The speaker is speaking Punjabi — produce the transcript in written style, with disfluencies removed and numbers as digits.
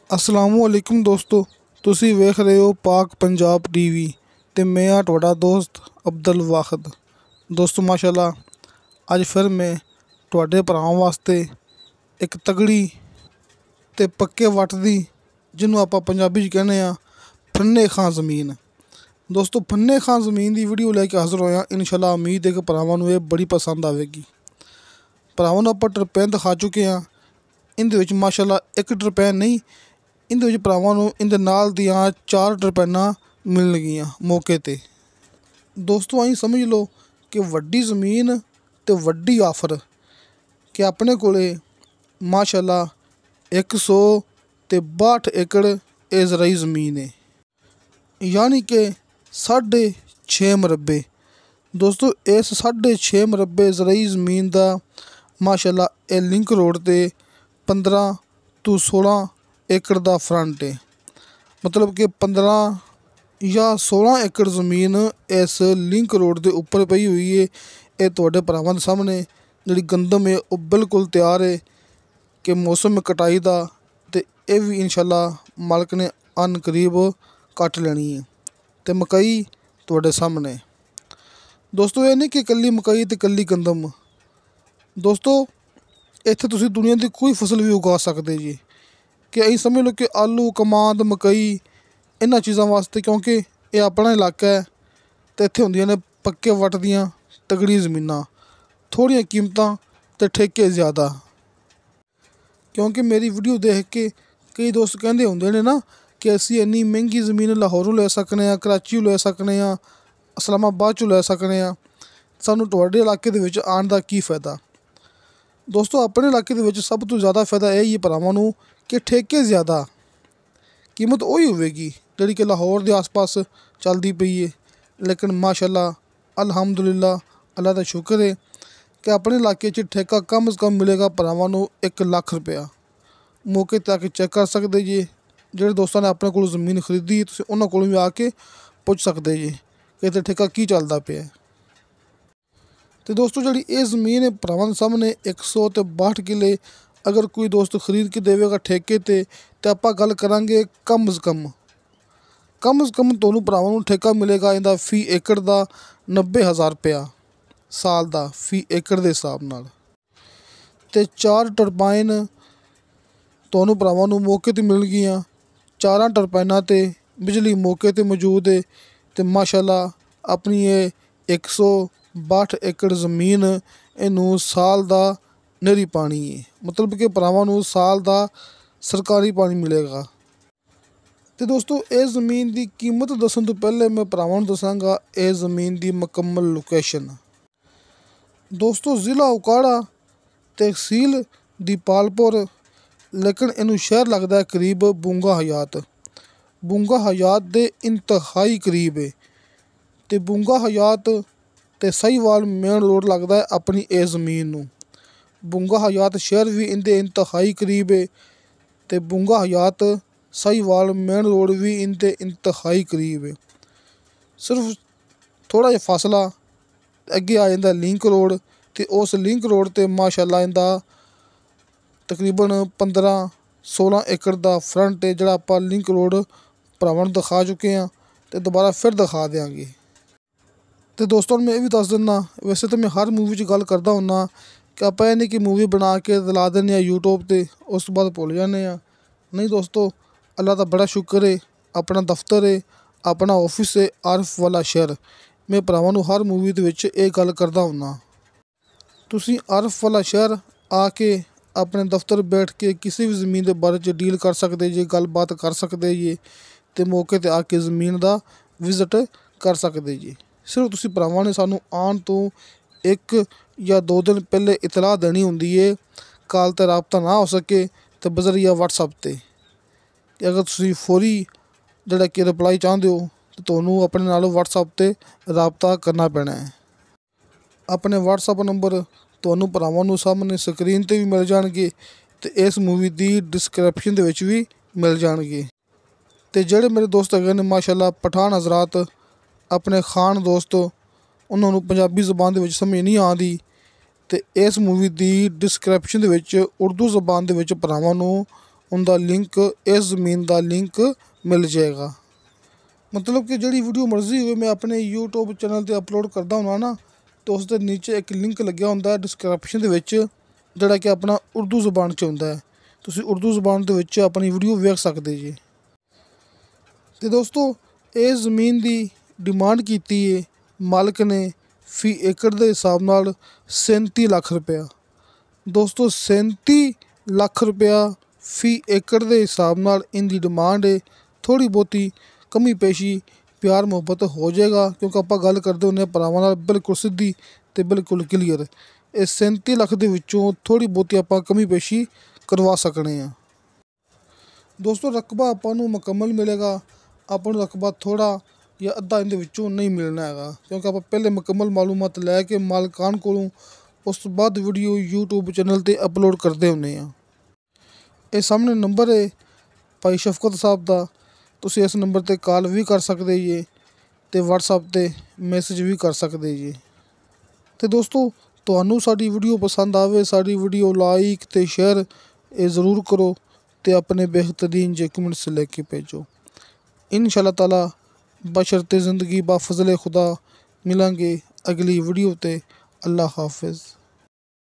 असलामुअलैकुम दोस्तों, ਤੁਸੀਂ ਵੇਖ ਰਹੇ ਹੋ ਪਾਕ ਪੰਜਾਬ ਟੀਵੀ ਤੇ ਮੈਂ ਆ ਤੁਹਾਡਾ ਦੋਸਤ ਅਬਦੁਲ ਵਾਹਿਦ। ਦੋਸਤੋ ਮਾਸ਼ਾਅੱਲਾ, ਅੱਜ ਫਿਰ ਮੈਂ ਤੁਹਾਡੇ ਭਰਾਵਾਂ ਵਾਸਤੇ ਇੱਕ ਤਗੜੀ ਤੇ ਪੱਕੇ ਵੱਟ ਦੀ, ਜਿਹਨੂੰ ਆਪਾਂ ਪੰਜਾਬੀ 'ਚ ਕਹਿੰਦੇ ਆ ਫੰਨੇ ਖਾਂ ਜ਼ਮੀਨ। ਦੋਸਤੋ ਫੰਨੇ ਖਾਂ ਜ਼ਮੀਨ ਦੀ ਵੀਡੀਓ ਲੈ ਕੇ ਹਾਜ਼ਰ ਹੋਇਆ। ਇਨਸ਼ਾਅੱਲਾ ਉਮੀਦ ਹੈ ਕਿ ਭਰਾਵਾਂ ਨੂੰ ਇਹ ਬੜੀ ਪਸੰਦ ਆਵੇਗੀ। ਭਰਾਵਾਂ ਨੂੰ ਆਪਾਂ ਟਰਪੈਨ ਦਿਖਾ ਚੁੱਕੇ ਹਾਂ। ਇਹਦੇ ਵਿੱਚ ਮਾਸ਼ਾਅੱਲਾ ਇੱਕ ਟਰਪੈਨ ਨਹੀਂ, ਇਹਦੇ ਵਿੱਚ ਭਰਾਵਾਂ ਨੂੰ ਇਹਦੇ ਨਾਲ ਦੀਆਂ 4 ਟਰਪੈਨਾਂ ਮਿਲਣਗੀਆਂ ਮੌਕੇ 'ਤੇ। ਦੋਸਤੋ ਆਈ ਸਮਝ ਲਓ ਕਿ ਵੱਡੀ ਜ਼ਮੀਨ ਅਤੇ ਵੱਡੀ ਆਫਰ, ਕਿ ਆਪਣੇ ਕੋਲ ਮਾਸ਼ਾਅੱਲਾ 162 ਏਕੜ ਇਹ ਜ਼ਰਾਈ ਜ਼ਮੀਨ ਹੈ, ਯਾਨੀ ਕਿ 6.5 ਮਰਬੇ। ਦੋਸਤੋ ਇਸ 6.5 ਮਰਬੇ ਜ਼ਰਾਈ ਜ਼ਮੀਨ ਦਾ ਮਾਸ਼ਾਅੱਲਾ ਇਹ ਲਿੰਕ ਰੋਡ 'ਤੇ 15 ਤੋਂ 16 ਏਕੜ ਦਾ ਫਰੰਟ ਹੈ। ਮਤਲਬ ਕਿ 15 ਜਾਂ 16 ਏਕੜ ਜ਼ਮੀਨ ਇਸ ਲਿੰਕ ਰੋਡ ਦੇ ਉੱਪਰ ਪਈ ਹੋਈ ਹੈ। ਇਹ ਤੁਹਾਡੇ ਭਰਾਵਾਂ ਦੇ ਸਾਹਮਣੇ ਜਿਹੜੀ ਗੰਦਮ ਹੈ ਉਹ ਬਿਲਕੁਲ ਤਿਆਰ ਹੈ ਕਿ ਮੌਸਮ ਕਟਾਈ ਦਾ, ਅਤੇ ਇਹ ਵੀ ਇਨਸ਼ਾਅੱਲਾ ਮਾਲਕ ਨੇ ਅਨ ਕਰੀਬ ਕੱਟ ਲੈਣੀ ਹੈ। ਅਤੇ ਮਕਈ ਤੁਹਾਡੇ ਸਾਹਮਣੇ। ਦੋਸਤੋ ਇਹ ਨਹੀਂ ਕਿ ਇਕੱਲੀ ਮਕਈ ਅਤੇ ਇਕੱਲੀ ਗੰਦਮ। ਦੋਸਤੋ ਇੱਥੇ ਤੁਸੀਂ ਦੁਨੀਆ ਦੀ ਕੋਈ ਫਸਲ ਵੀ ਉਗਾ ਸਕਦੇ ਜੀ, ਕਿ ਅਸੀਂ ਸਮਝ ਲਓ ਕਿ ਆਲੂ, ਕਮਾਦ, ਮਕਈ, ਇਹਨਾਂ ਚੀਜ਼ਾਂ ਵਾਸਤੇ, ਕਿਉਂਕਿ ਇਹ ਆਪਣਾ ਇਲਾਕਾ ਹੈ ਅਤੇ ਇੱਥੇ ਹੁੰਦੀਆਂ ਨੇ ਪੱਕੇ ਵੱਟ ਦੀਆਂ ਤਗੜੀ ਜ਼ਮੀਨਾਂ, ਥੋੜ੍ਹੀਆਂ ਕੀਮਤਾਂ ਅਤੇ ਠੇਕੇ ਜ਼ਿਆਦਾ। ਕਿਉਂਕਿ ਮੇਰੀ ਵੀਡੀਓ ਦੇਖ ਕੇ ਕਈ ਦੋਸਤ ਕਹਿੰਦੇ ਹੁੰਦੇ ਨੇ ਨਾ ਕਿ ਅਸੀਂ ਇੰਨੀ ਮਹਿੰਗੀ ਜ਼ਮੀਨ ਲਾਹੌਰੋਂ ਲੈ ਸਕਦੇ ਹਾਂ, ਕਰਾਚੀਓ ਲੈ ਸਕਦੇ ਹਾਂ, ਇਸਲਾਮਾਬਾਦ 'ਚੋਂ ਲੈ ਸਕਦੇ ਹਾਂ, ਸਾਨੂੰ ਤੁਹਾਡੇ ਇਲਾਕੇ ਦੇ ਵਿੱਚ ਆਉਣ ਦਾ ਕੀ ਫਾਇਦਾ। ਦੋਸਤੋ ਆਪਣੇ ਇਲਾਕੇ ਦੇ ਵਿੱਚ ਸਭ ਤੋਂ ਜ਼ਿਆਦਾ ਫਾਇਦਾ ਇਹ ਹੀ ਹੈ ਭਰਾਵਾਂ ਨੂੰ ਕਿ ਠੇਕੇ ਜ਼ਿਆਦਾ, ਕੀਮਤ ਉਹੀ ਹੋਵੇਗੀ ਜਿਹੜੀ ਕਿ ਲਾਹੌਰ ਦੇ ਆਸ-ਪਾਸ ਚੱਲਦੀ ਪਈ ਹੈ। ਲੇਕਿਨ ਮਾਸ਼ਾਅੱਲਾ ਅਲਹਮਦੁਲਿਲਾ, ਅੱਲਾ ਦਾ ਸ਼ੁਕਰ ਹੈ ਕਿ ਆਪਣੇ ਇਲਾਕੇ 'ਚ ਠੇਕਾ ਕਮ ਸੇ ਕਮ ਮਿਲੇਗਾ ਭਰਾਵਾਂ ਨੂੰ 1 ਲੱਖ ਰੁਪਇਆ। ਮੌਕੇ 'ਤੇ ਆ ਕੇ ਚੈੱਕ ਕਰ ਸਕਦੇ ਜੀ। ਜਿਹੜੇ ਦੋਸਤਾਂ ਨੇ ਆਪਣੇ ਕੋਲ ਜ਼ਮੀਨ ਖਰੀਦੀ, ਤੁਸੀਂ ਉਹਨਾਂ ਕੋਲੋਂ ਵੀ ਆ ਕੇ ਪੁੱਛ ਸਕਦੇ ਜੀ ਕਿ ਇੱਥੇ ਠੇਕਾ ਕੀ ਚੱਲਦਾ ਪਿਆ। ਅਤੇ ਦੋਸਤੋ ਜਿਹੜੀ ਇਹ ਜ਼ਮੀਨ ਹੈ ਭਰਾਵਾਂ ਦੇ ਸਾਹਮਣੇ 162 ਕਿੱਲੇ ਅਗਰ ਕੋਈ ਦੋਸਤ ਖਰੀਦ ਕੇ ਦੇਵੇਗਾ ਠੇਕੇ 'ਤੇ, ਤਾਂ ਆਪਾਂ ਗੱਲ ਕਰਾਂਗੇ ਕਮ ਸੇ ਕਮ ਤੁਹਾਨੂੰ ਭਰਾਵਾਂ ਨੂੰ ਠੇਕਾ ਮਿਲੇਗਾ ਇਹਦਾ ਫੀ ਏਕੜ ਦਾ 90,000 ਰੁਪਇਆ ਸਾਲ ਦਾ, ਫੀ ਏਕੜ ਦੇ ਹਿਸਾਬ ਨਾਲ। ਅਤੇ 4 ਟਰਬਾਈਨ ਤੁਹਾਨੂੰ ਭਰਾਵਾਂ ਨੂੰ ਮੌਕੇ 'ਤੇ ਮਿਲਣਗੀਆਂ। 4 ਟਰਬਾਈਨਾਂ 'ਤੇ ਬਿਜਲੀ ਮੌਕੇ 'ਤੇ ਮੌਜੂਦ ਹੈ। ਅਤੇ ਮਾਸ਼ਾਅੱਲਾ ਆਪਣੀ ਇਹ 162 ਏਕੜ ਜ਼ਮੀਨ, ਇਹਨੂੰ ਸਾਲ ਦਾ ਨਹਿਰੀ ਪਾਣੀ ਹੈ, ਮਤਲਬ ਕਿ ਭਰਾਵਾਂ ਨੂੰ ਸਾਲ ਦਾ ਸਰਕਾਰੀ ਪਾਣੀ ਮਿਲੇਗਾ। ਅਤੇ ਦੋਸਤੋ ਇਹ ਜ਼ਮੀਨ ਦੀ ਕੀਮਤ ਦੱਸਣ ਤੋਂ ਪਹਿਲੇ ਮੈਂ ਭਰਾਵਾਂ ਨੂੰ ਦੱਸਾਂਗਾ ਇਹ ਜ਼ਮੀਨ ਦੀ ਮੁਕੰਮਲ ਲੋਕੇਸ਼ਨ। ਦੋਸਤੋ ਜ਼ਿਲ੍ਹਾ ਉਕਾੜਾ, ਤਹਿਸੀਲ ਦੀਪਾਲਪੁਰ, ਲੇਕਿਨ ਇਹਨੂੰ ਸ਼ਹਿਰ ਲੱਗਦਾ ਹੈ ਕਰੀਬ ਬੁੰਗਾ ਹਯਾਤ ਦੇ ਇੰਤਹਾਈ ਕਰੀਬ ਹੈ। ਅਤੇ ਬੁੰਗਾ ਹਯਾਤ ਅਤੇ ਸਾਹੀਵਾਲ ਮੇਨ ਰੋਡ ਲੱਗਦਾ ਹੈ ਆਪਣੀ ਇਹ ਜ਼ਮੀਨ ਨੂੰ। ਬੁੰਗਾ ਹਯਾਤ ਸ਼ਹਿਰ ਵੀ ਇਹਦੇ ਇੰਤਹਾਈ ਕਰੀਬ ਹੈ, ਅਤੇ ਬੁੰਗਾ ਹਯਾਤ ਸਾਹੀਵਾਲ ਮੇਨ ਰੋਡ ਵੀ ਇਹਦੇ ਇੰਤਹਾਈ ਕਰੀਬ ਹੈ। ਸਿਰਫ ਥੋੜ੍ਹਾ ਜਿਹਾ ਫਾਸਲਾ ਅੱਗੇ ਆ ਜਾਂਦਾ ਲਿੰਕ ਰੋਡ, ਅਤੇ ਉਸ ਲਿੰਕ ਰੋਡ 'ਤੇ ਮਾਸ਼ਾਅੱਲਾ ਇਹਦਾ ਤਕਰੀਬਨ 15-16 ਏਕੜ ਦਾ ਫਰੰਟ ਹੈ, ਜਿਹੜਾ ਆਪਾਂ ਲਿੰਕ ਰੋਡ ਭਰਾਵਾਂ ਨੂੰ ਦਿਖਾ ਚੁੱਕੇ ਹਾਂ ਅਤੇ ਦੁਬਾਰਾ ਫਿਰ ਦਿਖਾ ਦਿਆਂਗੇ। ਅਤੇ ਦੋਸਤੋ ਮੈਂ ਇਹ ਵੀ ਦੱਸ ਦਿੰਦਾ, ਵੈਸੇ ਤਾਂ ਮੈਂ ਹਰ ਮੂਵੀ 'ਚ ਗੱਲ ਕਰਦਾ ਹੁੰਦਾ ਕਿ ਆਪਾਂ ਇਹ ਨਹੀਂ ਕਿ ਮੂਵੀ ਬਣਾ ਕੇ ਲਾ ਦਿੰਦੇ ਹਾਂ ਯੂਟਿਊਬ 'ਤੇ, ਉਸ ਤੋਂ ਬਾਅਦ ਭੁੱਲ ਜਾਂਦੇ ਹਾਂ। ਨਹੀਂ ਦੋਸਤੋ, ਅੱਲਾ ਦਾ ਬੜਾ ਸ਼ੁਕਰ ਹੈ, ਆਪਣਾ ਦਫ਼ਤਰ ਹੈ, ਆਪਣਾ ਆਫਿਸ ਹੈ ਆਰਫ ਵਾਲਾ ਸ਼ਹਿਰ। ਮੈਂ ਭਰਾਵਾਂ ਨੂੰ ਹਰ ਮੂਵੀ ਦੇ ਵਿੱਚ ਇਹ ਗੱਲ ਕਰਦਾ ਹੁੰਦਾ। ਤੁਸੀਂ ਆਰਫ ਵਾਲਾ ਸ਼ਹਿਰ ਆ ਕੇ ਆਪਣੇ ਦਫ਼ਤਰ ਬੈਠ ਕੇ ਕਿਸੇ ਵੀ ਜ਼ਮੀਨ ਦੇ ਬਾਰੇ 'ਚ ਡੀਲ ਕਰ ਸਕਦੇ ਜੀ, ਗੱਲਬਾਤ ਕਰ ਸਕਦੇ ਜੀ, ਅਤੇ ਮੌਕੇ 'ਤੇ ਆ ਕੇ ਜ਼ਮੀਨ ਦਾ ਵਿਜ਼ਿਟ ਕਰ ਸਕਦੇ ਜੀ। ਸਿਰਫ ਤੁਸੀਂ ਭਰਾਵਾਂ ਨੇ ਸਾਨੂੰ ਆਉਣ ਤੋਂ 1 ਜਾਂ 2 ਦਿਨ ਪਹਿਲੇ ਇਤਲਾਹ ਦੇਣੀ ਹੁੰਦੀ ਹੈ। ਕਾਲ 'ਤੇ ਰਾਬਤਾ ਨਾ ਹੋ ਸਕੇ ਤਾਂ ਬਜ਼ਰੀਆ ਵਟਸਐਪ 'ਤੇ, ਕਿ ਅਗਰ ਤੁਸੀਂ ਫੌਰੀ ਜਿਹੜਾ ਕਿ ਰਿਪਲਾਈ ਚਾਹੁੰਦੇ ਹੋ ਤਾਂ ਤੁਹਾਨੂੰ ਆਪਣੇ ਨਾਲ ਵਟਸਐਪ 'ਤੇ ਰਾਬਤਾ ਕਰਨਾ ਪੈਣਾ ਹੈ। ਆਪਣੇ ਵਟਸਐਪ ਨੰਬਰ ਤੁਹਾਨੂੰ ਭਰਾਵਾਂ ਨੂੰ ਸਾਹਮਣੇ ਸਕਰੀਨ 'ਤੇ ਵੀ ਮਿਲ ਜਾਣਗੇ, ਅਤੇ ਇਸ ਮੂਵੀ ਦੀ ਡਿਸਕ੍ਰਿਪਸ਼ਨ ਦੇ ਵਿੱਚ ਵੀ ਮਿਲ ਜਾਣਗੇ। ਅਤੇ ਜਿਹੜੇ ਮੇਰੇ ਦੋਸਤ ਹੈਗੇ ਨੇ ਮਾਸ਼ਾਅੱਲਾ ਪਠਾਨ ਹਜ਼ਰਾਤ, ਆਪਣੇ ਖਾਨ ਦੋਸਤ, ਉਹਨਾਂ ਨੂੰ ਪੰਜਾਬੀ ਜ਼ੁਬਾਨ ਦੇ ਵਿੱਚ ਸਮਝ ਨਹੀਂ ਆਉਂਦੀ, ਅਤੇ ਇਸ ਮੂਵੀ ਦੀ ਡਿਸਕ੍ਰਿਪਸ਼ਨ ਦੇ ਵਿੱਚ ਉਰਦੂ ਜ਼ਬਾਨ ਦੇ ਵਿੱਚ ਭਰਾਵਾਂ ਨੂੰ उनका लिंक इस ज़मीन का लिंक मिल जाएगा। मतलब कि जिहड़ी वीडियो मर्जी होवे मैं अपने यूट्यूब चैनल ते अपलोड करदा हुन्ना ना, तो उसदे नीचे एक लिंक लग्या हुंदा है डिस्क्रिप्शन दे विच, जिहड़ा कि अपना उर्दू ज़बान च हुंदा है। तुसीं उर्दू ज़बान दे विच अपनी वीडियो वेख सकदे जी। ते दोस्तों इस ज़मीन दी डिमांड कीती है मालक ने फी एकड़ दे हिसाब नाल 37 लाख रुपया। दोस्तों 37 लाख रुपया फी एकड़ दे हिसाब नाल इनदी डिमांड है। थोड़ी बहुती कमी पेशी प्यार मुहब्बत हो जाएगा, क्योंकि आपां गल करदे हुन्ने भरावां नाल बिल्कुल सीधी ते बिल्कुल क्लीयर। इस 37 लाख दे विचों थोड़ी बहुती आपां कमी पेशी करवा सकने आ। दोस्तों रकबा आपां नूं मुकम्मल मिलेगा, आपां नूं रकबा थोड़ा या अद्धा इहदे विचों नहीं मिलना हैगा, क्योंकि आपां पहले मुकम्मल मालूमात लै के मालकान कोलों उस तो बाद वीडियो यूट्यूब चैनल ते अपलोड करदे हुन्ने आ। ਇਹ ਸਾਹਮਣੇ ਨੰਬਰ ਹੈ ਭਾਈ ਸ਼ਫਕਤ ਸਾਹਿਬ ਦਾ, ਤੁਸੀਂ ਇਸ ਨੰਬਰ 'ਤੇ ਕਾਲ ਵੀ ਕਰ ਸਕਦੇ ਜੀ ਅਤੇ ਵਟਸਐਪ 'ਤੇ ਮੈਸੇਜ ਵੀ ਕਰ ਸਕਦੇ ਜੀ। ਅਤੇ ਦੋਸਤੋ ਤੁਹਾਨੂੰ ਸਾਡੀ ਵੀਡੀਓ ਪਸੰਦ ਆਵੇ, ਸਾਡੀ ਵੀਡੀਓ ਲਾਈਕ ਅਤੇ ਸ਼ੇਅਰ ਇਹ ਜ਼ਰੂਰ ਕਰੋ ਅਤੇ ਆਪਣੇ ਬਿਹਤਰੀਨ ਜੇ ਕਮੈਂਟਸ ਲੈ ਕੇ ਭੇਜੋ। ਇਨਸ਼ਾ ਅੱਲਾਹ ਤਾਲਾ ਬਸ਼ਰਤੇ ਜ਼ਿੰਦਗੀ ਬਾ ਫਜ਼ਲ ਖੁਦਾ ਮਿਲਾਂਗੇ ਅਗਲੀ ਵੀਡੀਓ 'ਤੇ। ਅੱਲਾ ਹਾਫਿਜ਼।